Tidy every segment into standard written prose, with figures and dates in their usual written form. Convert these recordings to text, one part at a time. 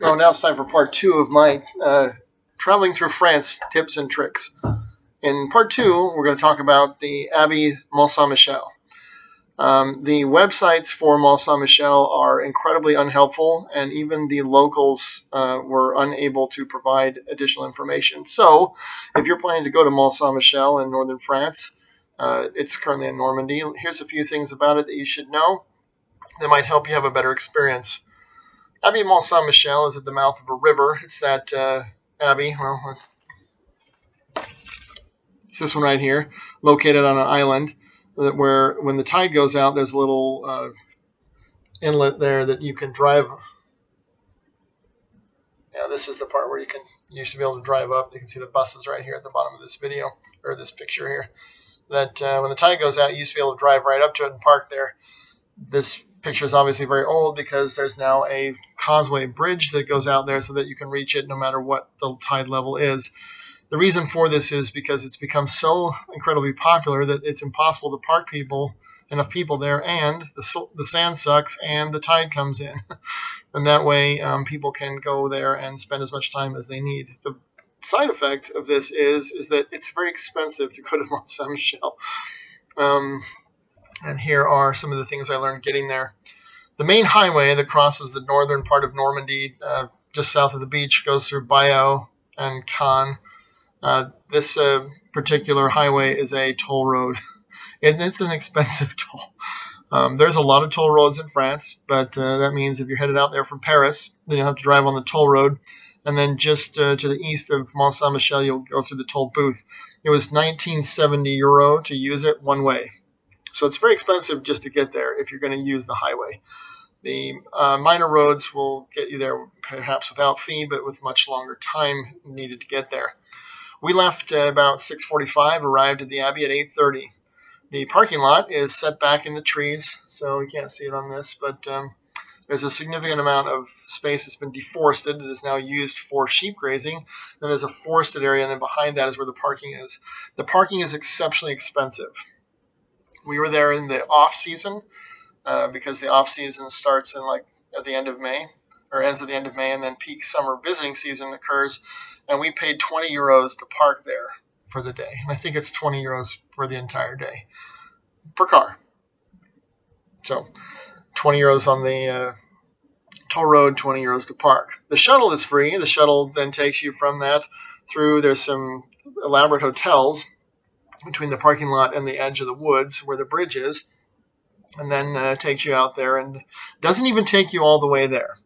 Well, now it's time for part two of my traveling through France tips and tricks. In part two, we're going to talk about the Abbey Mont Saint Michel. The websites for Mont Saint Michel are incredibly unhelpful, and even the locals were unable to provide additional information. So, if you're planning to go to Mont Saint Michel in northern France, it's currently in Normandy. Here's a few things about it that you should know that might help you have a better experience. Abbey Mont Saint Michel is at the mouth of a river. It's that abbey. Well, it's this one right here, located on an island. Where when the tide goes out, there's a little inlet there that you can drive. Yeah, this is the part where you should be able to drive up. You can see the buses right here at the bottom of this video or this picture here. That when the tide goes out, you used to be able to drive right up to it and park there. This picture is obviously very old because there's now a causeway bridge that goes out there so that you can reach it no matter what the tide level is. The reason for this is because it's become so incredibly popular that it's impossible to park enough people there, and the sand sucks and the tide comes in. And that way people can go there and spend as much time as they need. The side effect of this is that it's very expensive to go to Mont Saint Michel. And here are some of the things I learned getting there. The main highway that crosses the northern part of Normandy, just south of the beach, goes through Bayeux and Caen. This particular highway is a toll road, and it's an expensive toll. There's a lot of toll roads in France, but that means if you're headed out there from Paris, then you'll have to drive on the toll road. And then just to the east of Mont Saint Michel, you'll go through the toll booth. It was €1970 to use it one way. So it's very expensive just to get there if you're going to use the highway. The minor roads will get you there perhaps without fee, but with much longer time needed to get there. We left about 6:45, arrived at the Abbey at 8:30. The parking lot is set back in the trees, so you can't see it on this, but there's a significant amount of space that's been deforested. It is now used for sheep grazing. Then there's a forested area, and then behind that is where the parking is. The parking is exceptionally expensive. We were there in the off season because the off season starts in at the end of May, or ends at the end of May, and then peak summer visiting season occurs. And we paid €20 to park there for the day. And I think it's €20 for the entire day per car. So €20 on the toll road, €20 to park. The shuttle is free. The shuttle then takes you from that through. There's some elaborate hotels between the parking lot and the edge of the woods where the bridge is, and then takes you out there and doesn't even take you all the way there.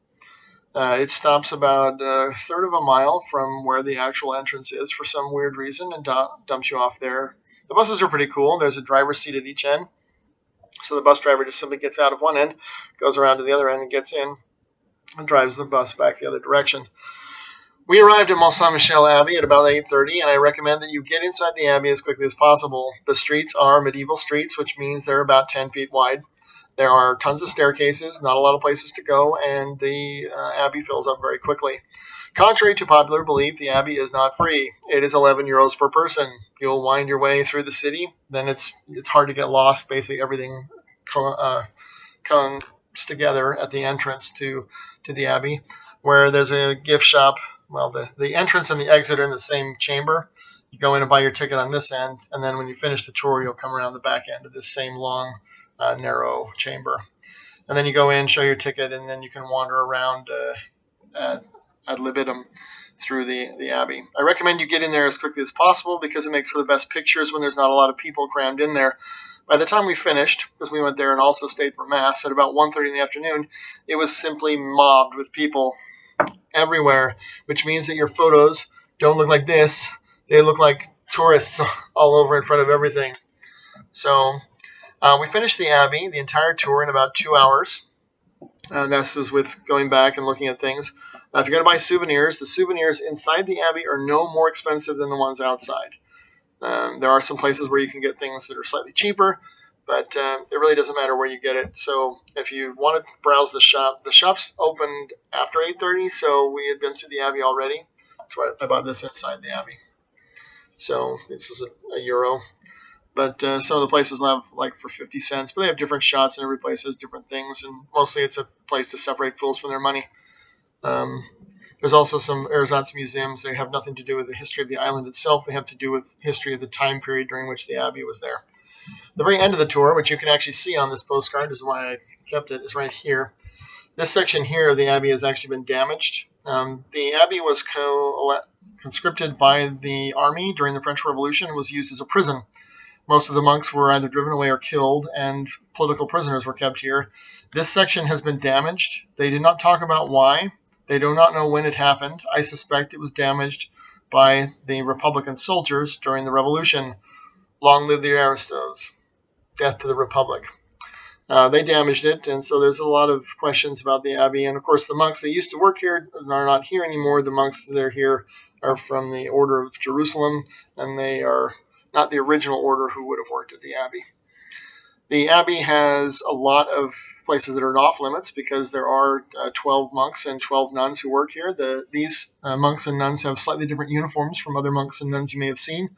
It stops about a third of a mile from where the actual entrance is for some weird reason and dumps you off there. The buses are pretty cool. There's a driver's seat at each end. So the bus driver just simply gets out of one end, goes around to the other end and gets in and drives the bus back the other direction. We arrived at Mont Saint Michel Abbey at about 8:30, and I recommend that you get inside the Abbey as quickly as possible. The streets are medieval streets, which means they're about 10 feet wide. There are tons of staircases, not a lot of places to go, and the Abbey fills up very quickly. Contrary to popular belief, the Abbey is not free. It is €11 per person. You'll wind your way through the city. Then it's hard to get lost. Basically, everything comes together at the entrance to the Abbey, where there's a gift shop. Well, the entrance and the exit are in the same chamber. You go in and buy your ticket on this end, and then when you finish the tour, you'll come around the back end of this same long narrow chamber. And then you go in, show your ticket, and then you can wander around ad libitum through the Abbey. I recommend you get in there as quickly as possible because it makes for the best pictures when there's not a lot of people crammed in there. By the time we finished, because we went there and also stayed for Mass at about 1:30 in the afternoon, it was simply mobbed with people everywhere, which means that your photos don't look like this. They look like tourists all over in front of everything. So we finished the Abbey, the entire tour, in about 2 hours. This is with going back and looking at things. If you're going to buy souvenirs, the souvenirs inside the Abbey are no more expensive than the ones outside. There are some places where you can get things that are slightly cheaper, but it really doesn't matter where you get it. So if you want to browse the shop's opened after 8:30, so we had been through the Abbey already. That's why I bought this inside the Abbey. So this was a euro. But some of the places will have for 50 cents, but they have different shots, and every place has different things, and mostly it's a place to separate fools from their money. There's also some ersatz museums. They have nothing to do with the history of the island itself. They have to do with history of the time period during which the abbey was there. The very end of the tour, which you can actually see on this postcard, is why I kept it, is right here. This section here of the abbey has actually been damaged. The abbey was conscripted by the army during the French Revolution and was used as a prison. Most of the monks were either driven away or killed, and political prisoners were kept here. This section has been damaged. They did not talk about why. They do not know when it happened. I suspect it was damaged by the Republican soldiers during the Revolution. Long live the aristos. Death to the Republic. They damaged it, and so there's a lot of questions about the abbey. And of course, the monks that used to work here are not here anymore. The monks that are here are from the Order of Jerusalem, and they are not the original order who would have worked at the abbey. The abbey has a lot of places that are off limits because there are 12 monks and 12 nuns who work here. These monks and nuns have slightly different uniforms from other monks and nuns you may have seen.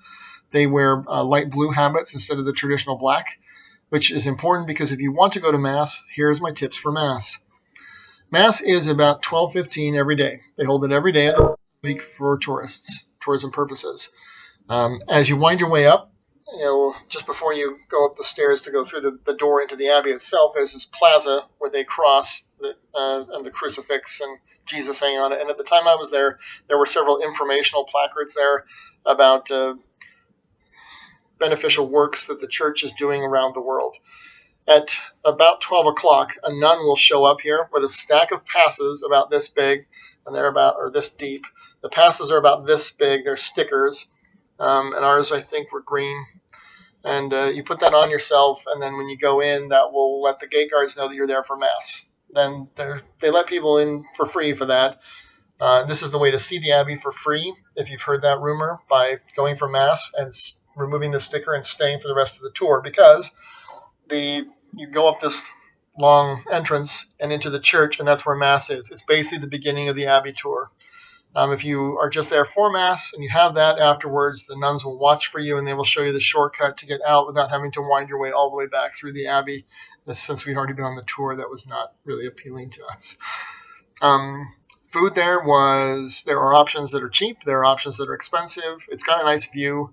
They wear light blue habits instead of the traditional black, which is important because if you want to go to Mass, here's my tips for Mass. Mass is about 12:15 every day. They hold it every day of the week for tourism purposes. As you wind your way up, just before you go up the stairs to go through the door into the abbey itself, there's this plaza with a cross and the crucifix and Jesus hanging on it. And at the time I was there were several informational placards there about beneficial works that the church is doing around the world. At about 12 o'clock, a nun will show up here with a stack of passes about this big, and they're or this deep. The passes are about this big. They're stickers, and ours, I think, were green. And you put that on yourself, and then when you go in, that will let the gate guards know that you're there for Mass. Then they let people in for free for that. This is the way to see the abbey for free, if you've heard that rumor, by going for Mass and removing the sticker and staying for the rest of the tour, because you go up this long entrance and into the church, and that's where Mass is. It's basically the beginning of the abbey tour. If you are just there for Mass and you have that afterwards, the nuns will watch for you and they will show you the shortcut to get out without having to wind your way all the way back through the abbey. Since we'd already been on the tour, that was not really appealing to us. Food there are options that are cheap. There are options that are expensive. It's got a nice view.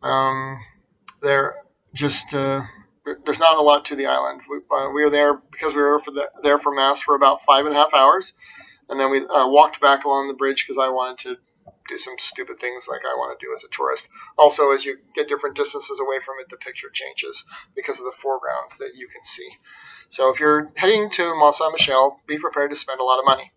There's not a lot to the island. We were there because we were there for Mass for about 5.5 hours. And then we walked back along the bridge because I wanted to do some stupid things like I want to do as a tourist. Also, as you get different distances away from it, the picture changes because of the foreground that you can see. So if you're heading to Mont Sant Michael, be prepared to spend a lot of money.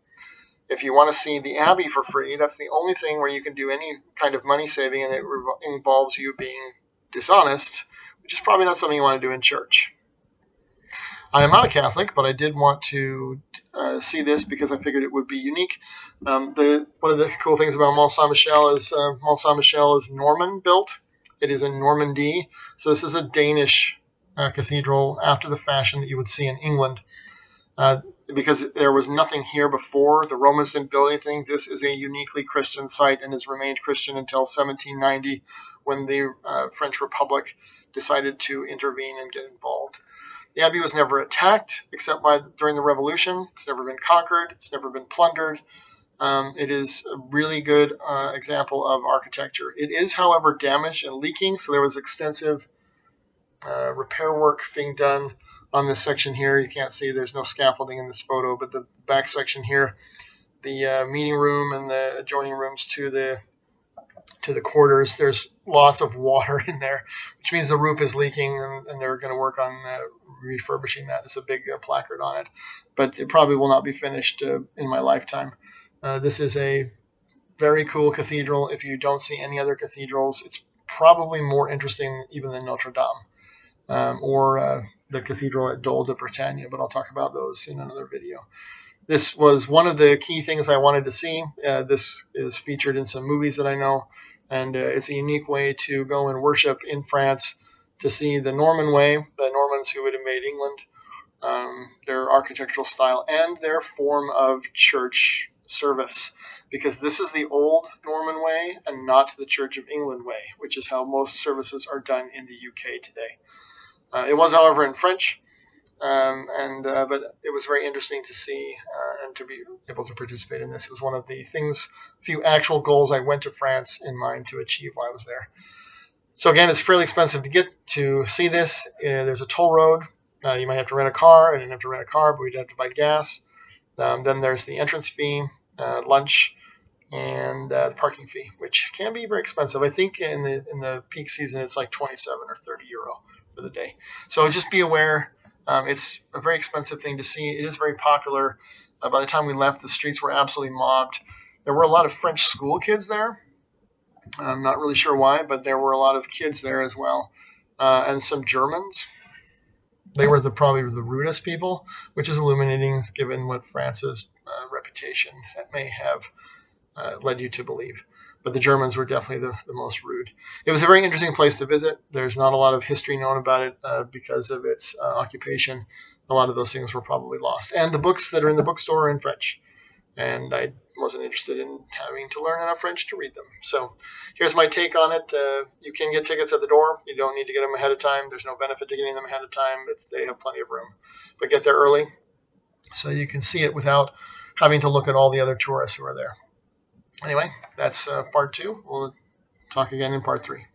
If you want to see the abbey for free, that's the only thing where you can do any kind of money saving, and it involves you being dishonest, which is probably not something you want to do in church. I am not a Catholic, but I did want to see this because I figured it would be unique. One of the cool things about Mont Sant Michael is Norman built. It is in Normandy, so this is a Danish cathedral after the fashion that you would see in England. Because there was nothing here before, the Romans didn't build anything. This is a uniquely Christian site and has remained Christian until 1790, when the French Republic decided to intervene and get involved. The abbey was never attacked except during the Revolution. It's never been conquered. It's never been plundered. It is a really good example of architecture. It is, however, damaged and leaking, so there was extensive repair work being done on this section here. You can't see, there's no scaffolding in this photo, but the back section here, the meeting room and the adjoining rooms to the quarters, there's lots of water in there, which means the roof is leaking, and they're going to work on refurbishing that. There's a big placard on it, but it probably will not be finished in my lifetime. This is a very cool cathedral. If you don't see any other cathedrals, it's probably more interesting even than Notre Dame or the cathedral at Dole de Bretagne, but I'll talk about those in another video. This was one of the key things I wanted to see. This is featured in some movies that I know, and it's a unique way to go and worship in France, to see the Norman way, the Normans who would invade England, their architectural style, and their form of church service, because this is the old Norman way and not the Church of England way, which is how most services are done in the UK today. It was, however, in French, But it was very interesting to see and to be able to participate in this. It was one of the few actual goals I went to France in mind to achieve while I was there. So again, it's fairly expensive to get to see this. There's a toll road. You might have to rent a car. I didn't have to rent a car, but we'd have to buy gas. Then there's the entrance fee, lunch, and the parking fee, which can be very expensive. I think in the peak season, it's like 27 or 30 euro for the day. So just be aware. It's a very expensive thing to see. It is very popular. By the time we left, the streets were absolutely mobbed. There were a lot of French school kids there. I'm not really sure why, but there were a lot of kids there as well, and some Germans. They were probably the rudest people, which is illuminating given what France's reputation may have led you to believe. But the Germans were definitely the most rude. It was a very interesting place to visit. There's not a lot of history known about it because of its occupation. A lot of those things were probably lost. And the books that are in the bookstore are in French. And I wasn't interested in having to learn enough French to read them. So here's my take on it. You can get tickets at the door. You don't need to get them ahead of time. There's no benefit to getting them ahead of time. They have plenty of room. But get there early so you can see it without having to look at all the other tourists who are there. Anyway, that's part 2. We'll talk again in part 3.